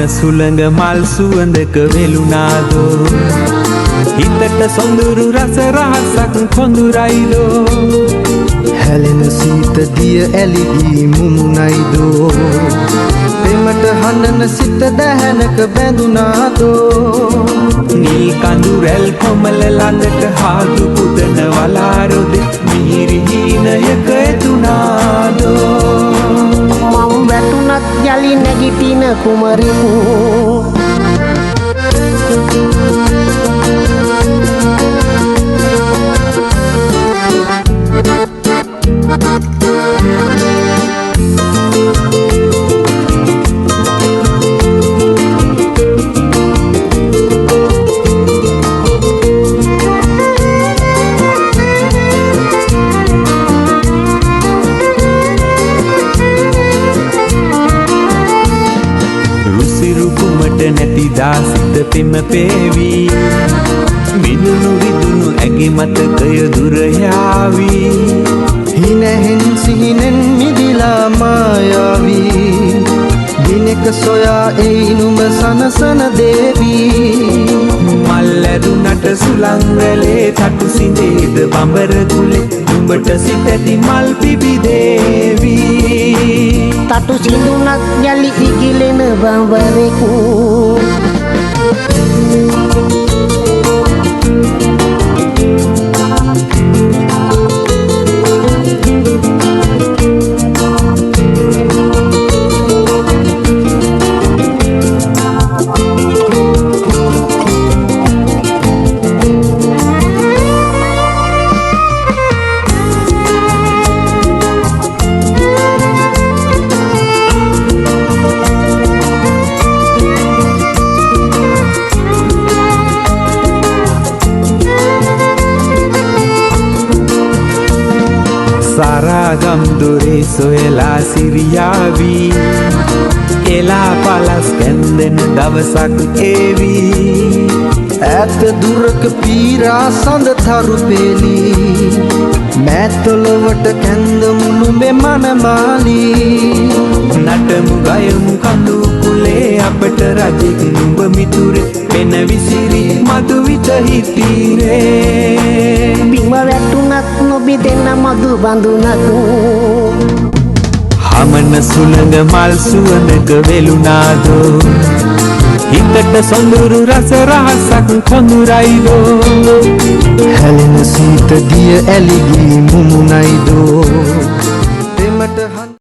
සුළඟ මල් සුවඳක වෙලුනාදෝ හිතට සොඳුරු රස රහසක් කොඳුරයිදෝ හැලෙන සීත දිය ඇලිගී මුමුණයිදෝ පෙමට හඬන සිත දැහැනක බැඳුනාදෝ නිල් කඳු රැල් කොමල ළඟට හාදු පුදන වලාරොද මිහිරි හීනයක එතුනාදෝ මං වැටුණත් යලි නැගිටින කුමරිකු නැති දාසිත පෙම පේවී මිදුණු විදුණු ඇගේ මතකය දුර යාවී හිනැහෙන් සිහිනෙන් මිදිලා මායාවී දිනක සොයා එයි නුඹ සනසන දේවී මල් ඇදුනට සුළං වැලේ තටු සිඳේද බඹර කුලේ නුඹට සිතැති මල් පිබිදේවී තටු සිඳුනක් යලි ඉගිලෙන බඹරෙකු සාරාගම් දොරේ සොයලා සිරියාවී එලා පලස් කැන්දෙන දවසක් ඒවී ඈත දුරක පීරා සඳ තරු පෙලී මෑතොලවට කැන්ද මුළුඹේ මනමාලී නටමු ගයමු කඳු කුලේ අපට රජෙක් නුඹ මිතුරේ පෙන විසිරි මధు විත හිතීරේ බිම වැටුණත් නොබිදෙන මధు බඳුනකු හමන සුළඟ මල් සුවඳක වෙලුනාදෝ හිතට සොඳුරු රස රහසක් කොඳුරයිදෝ හැලෙන සීත දිය ඇලිගී මුමුණයිදෝ